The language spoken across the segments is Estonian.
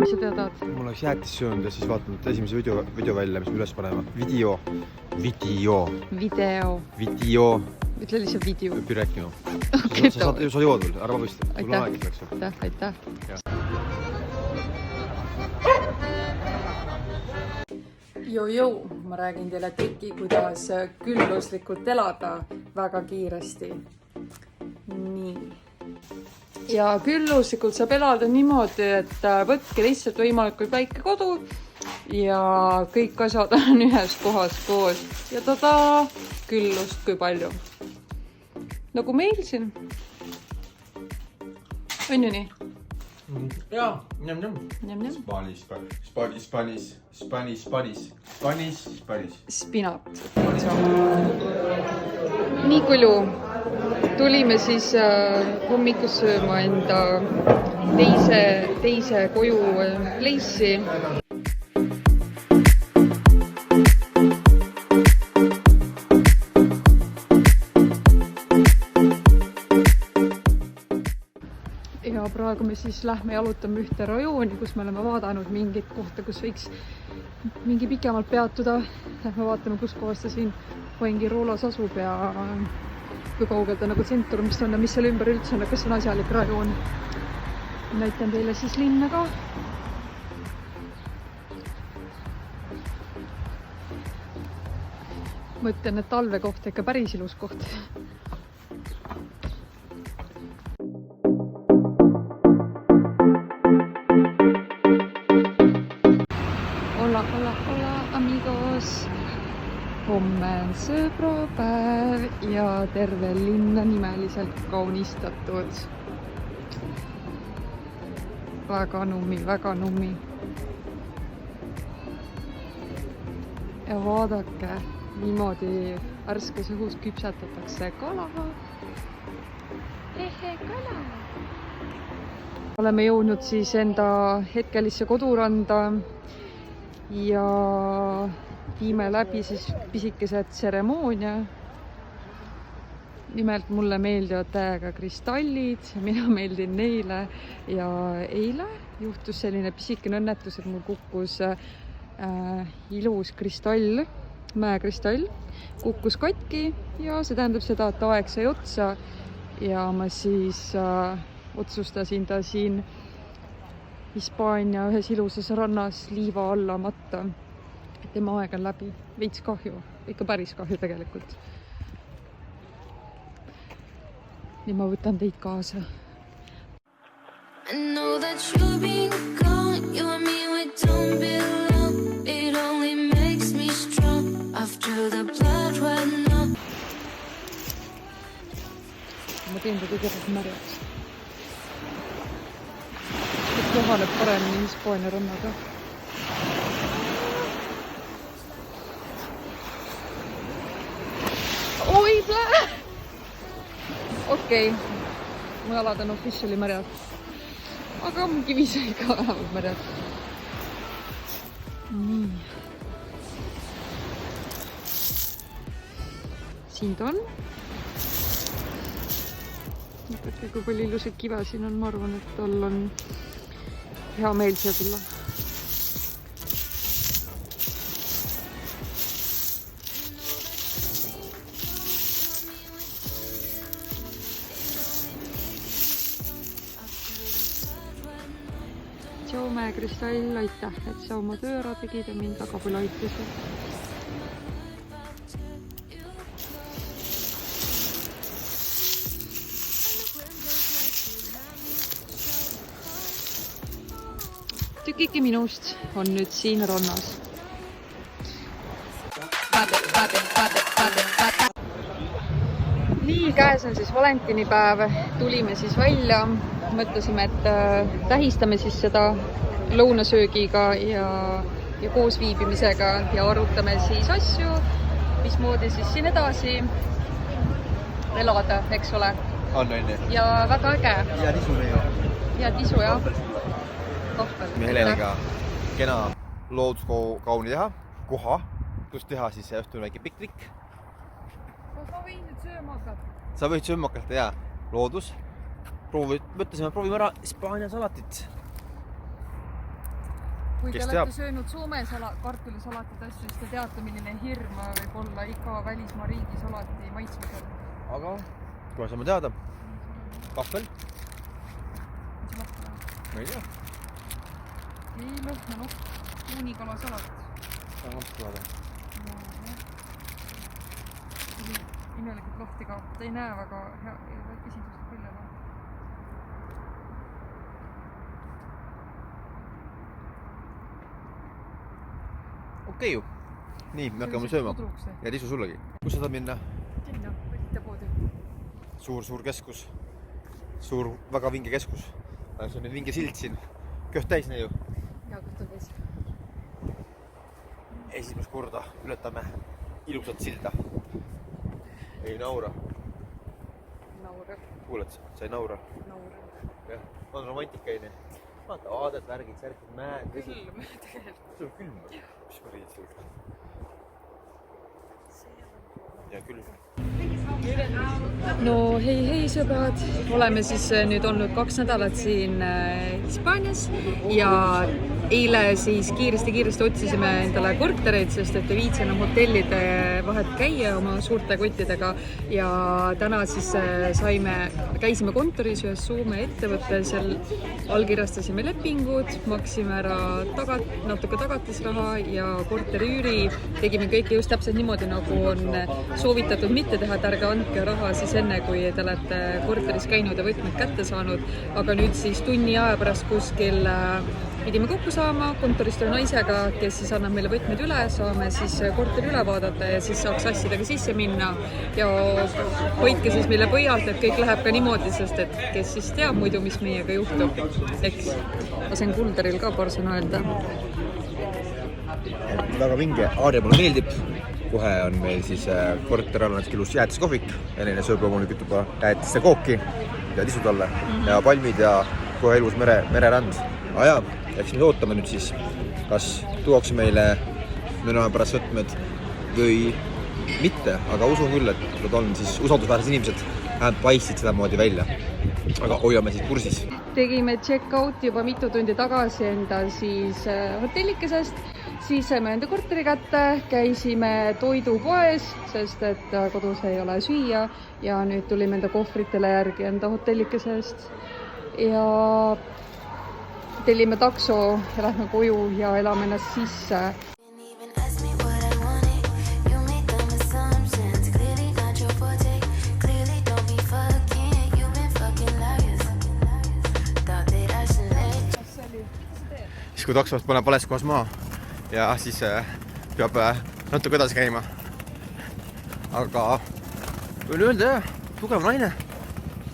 sa teha tahad? Mul oleks jäätis söönud ja siis vaatanud esimese video välja, mis me üles panema. Video. Ütle lihtsalt video. Õpi rääkima. Okay, sa jood veel, ära vabista. Aitäh. Jõu, ma räägin teile triki, kuidas külluslikult elada väga kiiresti. Nii. Ja külluslikult saab elada niimoodi, et võtke lihtsalt võimalikult väike kodu ja kõik asjad on ühes kohas koos. Ja tada, küllust kui palju. Nagu meil siin. On ju nii? Jaa, njam. Spanish. Spinat. Nii kulju. Tulime siis hommikus sööma enda teise koju pleissi. Ja praegu me siis lähme jalutame ühte rajooni, kus me oleme vaadanud mingit kohta, kus võiks mingi pikemalt peatuda. Lähme vaatame, kus kohas ta siin Fuengirolas asub ja kui kaugel ta nagu tsentrumist on ja mis seal ümber üldse on ja kas on asjalik rajoon. Näitan teile siis linna ka. Mõtlen, et talve kohta ikka päris ilus koht. Hola, amigos! Homme on sõbrapäev ja terve linna nimeliselt kaunistatud. Väga nummi. Ja vaadake, niimoodi värskes õhus küpsetatakse kala. Kala! Oleme jõudnud siis enda hetkelisse koduranda ja viime läbi siis pisikesed tseremoonia. Nimelt mulle meeldivad täiega kristallid ja mina meeldin neile ja eile juhtus selline pisikene õnnetus, et mul kukkus ilus kristall, mäekristall, kukkus katki ja see tähendab seda, et aeg sai otsa ja ma siis otsustasin ta siin Hispaania ühes ilusas rannas liiva alla matta. Tema aeg on läbi. Veits kahju. Ikka päris kahju tegelikult. Nii ma võtan teid kaasa. I know that you've been gone. You and me, we don't belong. It only makes me strong after the blood ran up. Ma teen ta kõigepealt märjaks. Et kohaneb paremini Hispaania rannaga. Oi, plää! Okei. Mu jalad on officially märjad. Aga mu kivi sai ka vähemalt märjad. Nii. Siin ta on. Mõtletke, kui palju ilusad kive siin on. Ma arvan, et tal on hea meel siia tulla. Tšau, mäekristall, aitäh, et sa oma töö ära tegid ja mind väga palju aitasid. Tükike minust on nüüd siin rannas. Nii, käes on siis valentinipäev. Tulime siis välja. Mõtlesime, et tähistame siis seda lõunasöögiga ja koos viibimisega ja arutame siis asju, mismoodi siis siin edasi elada, eks ole. On. Ja väga äge. Ja tisu meie. Ja tisu, jah. Kahvel. Me Heleniga kena looduskauni teha, koha, kus teha siis õhtul väike piknik. Ma võin nüüd sööma hakata. Sa võid sööma hakata, jah. Loodus. Mõtlesime, proovime ära Hispaania salatit. kui te Kes olete teab? söönud Soome kartulisalatid asju, siis te teate, milline hirm võib olla iga välismaa riigi salati maitsmisel. Aga kohe saame teada. Kahvel? Ma ei tea. Ei, lõhnanokk. Tuunikalasalat. Saame natuke vaada. Imelikult lahti ka. Ta ei näe väga hea esinduste küljele. Okei ju. Nii, me hakkame sööma. Ja tisu sullegi. Kus sa tahad minna? Sinna, võtite poodi. Suur keskus. Suur, väga vinge keskus. See on meil vinge sild siin. Köht täis ju. Ja, kus ta käis? Esimest korda ületame ilusat silda. Ei naura. Naura. Kuuled, sa ei naura. Naura. Jah, on romantika. Vaata, aaded, värgid, särgid, mäed. Külm, tegelikult. See on külm. Mis ma riid sul? Ja külm. No hei sõbrad, oleme siis nüüd olnud 2 nädalat siin Hispaanias ja eile siis kiiresti otsisime endale kortereid, sest et ei viitsi enam hotellide vahet käia oma suurte kottidega ja täna siis käisime kontoris ühes Soome ettevõttes, seal allkirjastasime lepingud, maksime ära natuke tagatisraha ja korteriüüri, tegime kõike just täpselt niimoodi, nagu on soovitatud mitte teha, et ärge andke raha siis enne, kui te olete korteris käinud ja võtmed kätte saanud, aga nüüd siis tunni aja pärast kuskil pidime kokku saama kontorist naisega, kes siis annab meile võtmed üle, saame siis korteri üle vaadata ja siis saaks asjadega sisse minna ja hoidke siis meile pöialt, et kõik läheb ka niimoodi, sest et kes siis teab muidu, mis meiega juhtub, eks. Lasen Kulderil ka paar sõna öelda. Väga vinge, Aarja mulle meeldib. Kohe on meil siis korter all natuke ilus jäätiskohvik ja neile sööb loomulikult juba jäätiste kooki ja tisud alla ja palmid ja kohe ilus mererand. Aja, eks me ootame nüüd siis, kas tuuakse meile mõne aja pärast võtmed või mitte, aga usun küll, et nad on siis usaldusväärsed inimesed, vähemalt paistsid seda moodi välja. Aga hoiame siis kursis. Tegime check-out juba mitu tundi tagasi enda siis hotellikesest. Siis saime enda korteri kätte, käisime toidupoes, sest et kodus ei ole süüa ja nüüd tulime enda kohvritele järgi enda hotellikesest ja tellime takso ja lähme koju ja elame ennast sisse. Siis kui taksost paneb vales kohas maha ja siis peab natuke edasi käima. Aga võin öelda jah, tugev naine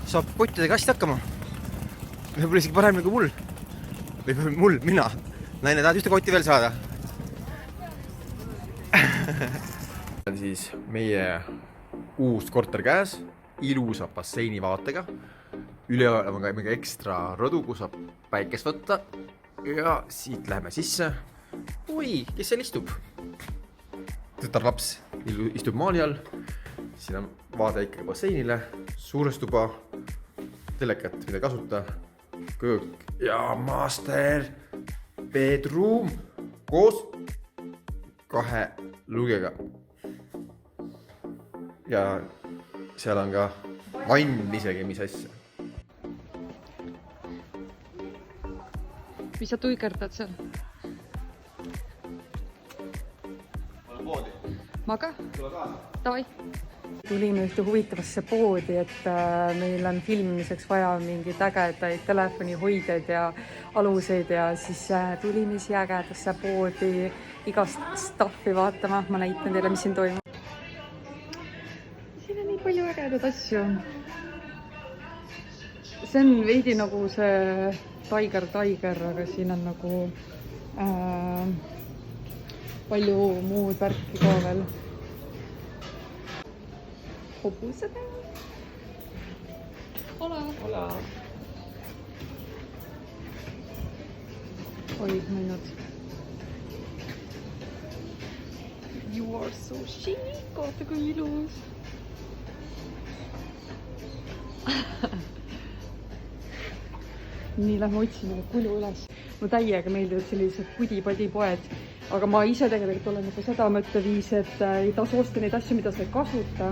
saab kottidega hästi hakkama. Võib-olla isegi paremini kui mul. Või mina. Naine tahad ühte kotti veel saada. On siis meie uus korter käes, ilusa basseini vaatega. Üleval on ka mingi ekstra rõdu, kus saab päikest võtta. Ja siit läheme sisse. Oi, kes seal istub? Tütarlaps istub maali all. Siin on vaade ikkagi basseinile. Suures tuba, telekat, mida kasuta. Köök ja master bedroom koos 2 lugega. Ja seal on ka vann isegi, mis asja. Mis sa tuikerdad seal? Ma olen poodi. Ma ka? Tule kaasa. Tavai. Tulime ühte huvitavasse poodi, et meil on filmimiseks vaja mingid ägedaid telefonihoidjaid ja aluseid ja siis tulime siia ägedasse poodi igast staffi vaatama. Ma näitan teile, mis siin toimub. Siin on nii palju ägedaid asju. See on veidi nagu see Tiger, aga siin on nagu palju muud värki ka veel. Hobused. Hola. Hola. Oi, minut. You are so chic. Vaata kui ilus. Nii, lähme otsime kulu üles. mulle täiega meeldivad sellised pudi-padi-poed, aga ma ise tegelikult olen juba seda mõtteviisi, et ei tasu osta neid asju, mida sa ei kasuta,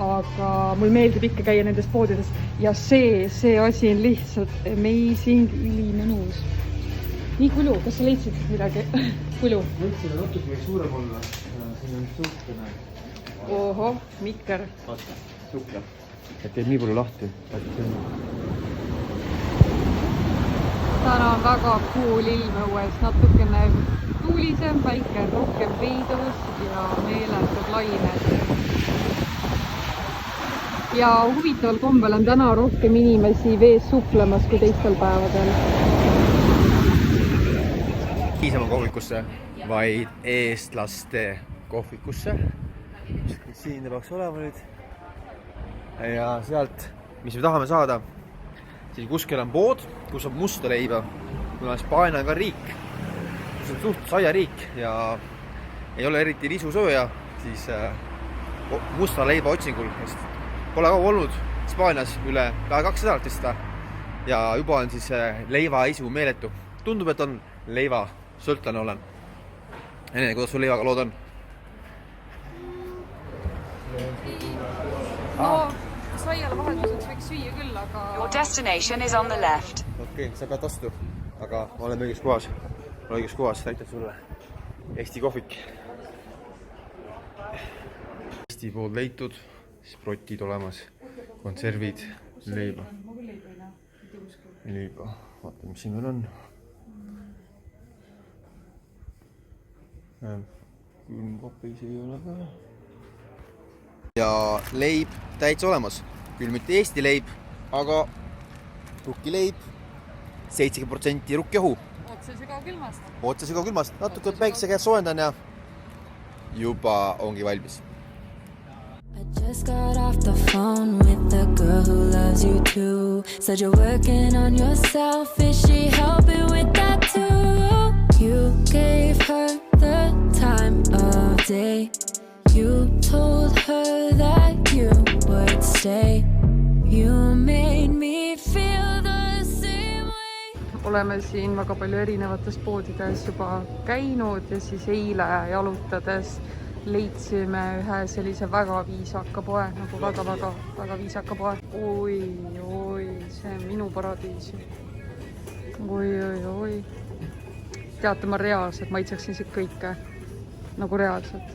aga mul meeldib ikka käia nendes poodides ja see asi on lihtsalt amazing, ülimõnus. Nii Kulu, kas sa leidsid midagi? Kulu? Leidsin natuke võiks suurem olla, siin on suhkene. Oho, mikker. Vaata, suhkla. Et teeb nii palju lahti. Täna on väga cool ilm õues, natukene tuulisem, päike rohkem peidus ja meeletud lained. Ja huvitaval kombel on täna rohkem inimesi vees suplemas kui teistel päevadel. Niisama kohvikusse, vaid eestlaste kohvikusse. Siin peaks olema nüüd. Ja sealt, mis me tahame saada, siin kuskil on pood, kus on musta leiba. Kuna Hispaania on ka riik, kus on suht saiariik ja ei ole eriti risusööja, siis musta leiba otsingul. Pole kaua olnud Hispaanias üle 2 nädalat vist ja juba on siis leivaisu meeletu. Tundub, et on leiva sõltlane olen. Enne, kuidas sul leivaga lood on? No, saiale vahelduseks võiks süüa küll, aga... Your destination is on the left. Okei, sa pead vastu, aga ma olen õiges kohas. Ma olen õiges kohas, näitan sulle. Eesti kohvik. Eesti pool leitud, sprotid olemas, konservid, leiba. Leiba, vaata, mis siin veel on. Külmkopis ei ole ka. Ja leib täitsa olemas. Küll mitte Eesti leib, aga rukkileib 70% rukkjahu. Otsese kaugilmast. Otsese kaugilmast. Natuke päikse käes soojendan ja juba ongi valmis. I just got off the phone with the girl who loves you too. Said you're working on yourself. Is she helping with that too? You gave her the time of day. You told her that you would stay. You made me feel the same way. Oleme siin väga palju erinevates poodides juba käinud ja siis eile jalutades leidsime ühe sellise väga viisaka poe, nagu väga viisaka poe. Oi, see on minu paradiis. Oi. Teate, ma reaalselt maitseksin siit kõike, nagu reaalselt.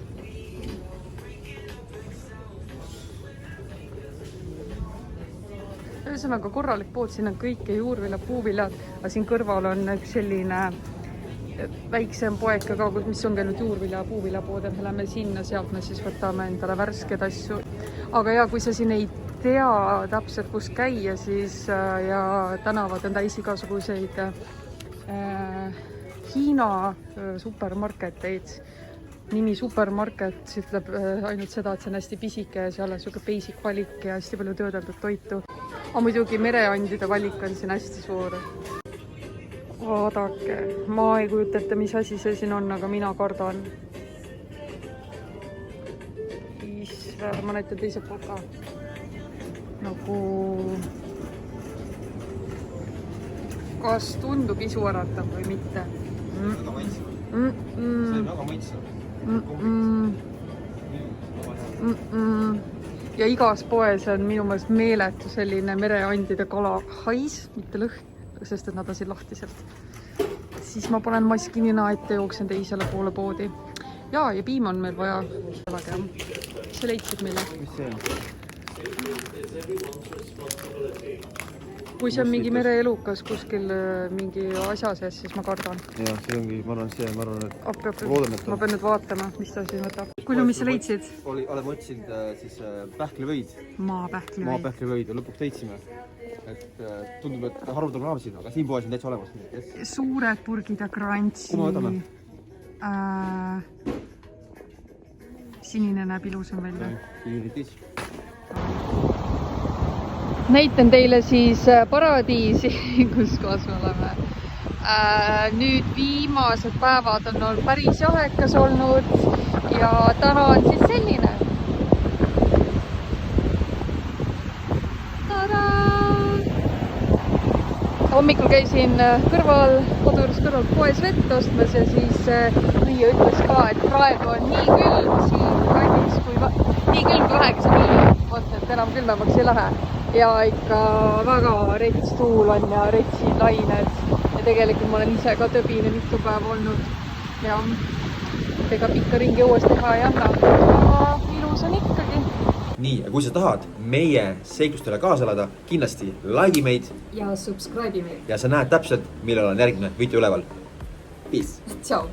Ühesõnaga korralik pood, siin on kõike juurviljad, puuviljad, aga siin kõrval on üks selline väiksem poeka ka, mis on käinud juurvilja ja puuvilja pood, et me läheme sinna, sealt me siis võtame endale värsked asju. Aga ja kui sa siin ei tea täpselt, kus käia, siis ja tänavad on täis igasuguseid Hiina supermarketeid. Nimi supermarket ütleb ainult seda, et see on hästi pisike ja seal on siuke basic valik ja hästi palju töödeldud toitu. Aga muidugi mereandide valik on siin hästi suur. Vaadake, ma ei kujuta ette, mis asi see siin on, aga mina kardan. Ma näitan teise poolt ka. Nagu... Kas tundub isuäratav või mitte? Väga maitsev. See on väga maitsev. Ja igas poes on minu meelest meeletu selline mereandide kala hais, mitte lõhn, sest et nad on siin lahtiselt. Siis ma panen maski nina ette, jooksen teisele poole poodi. Ja piim on meil vaja. Mis sa leidsid meile? Mis see on? Kui see on mingi mereelukas kuskil mingi asja sees, siis ma kardan. Jah, see ongi, ma arvan, et ma pean nüüd vaatama, mis ta siin võtab. Kui mis sa leidsid? Oleme otsinud siis pähklivõid. Maapähklivõid ja lõpuks leidsime. Et tundub, et harvud on raamsin, aga siin poes on täitsa olemas. Suured purgid ja krantsi. Kui me võtame? Sinine näeb ilusam välja. Sininitis. Näitan teile siis paradiisi, kus kohas me oleme. Nüüd viimased päevad on olnud päris jahekas olnud ja täna on siis selline. hommikul käisin kodujuures kõrval poes vett ostmas ja siis müüja ütles ka, et praegu on nii külm siin kandis, nii külm kui vähegi see külm on, et enam külmemaks ei lähe. Ja ikka väga rets tuul on ja retsid lained ja tegelikult ma olen ise ka tõbine mitu päeva olnud ja ega pikka ringi uuesti teha ei anna, aga ilus on ikkagi. Nii, ja kui sa tahad meie seiklustele kaasa elada, kindlasti like meid Ja subscribe meid. ja sa näed täpselt, millal on järgmine video üleval. Peace! Tšau!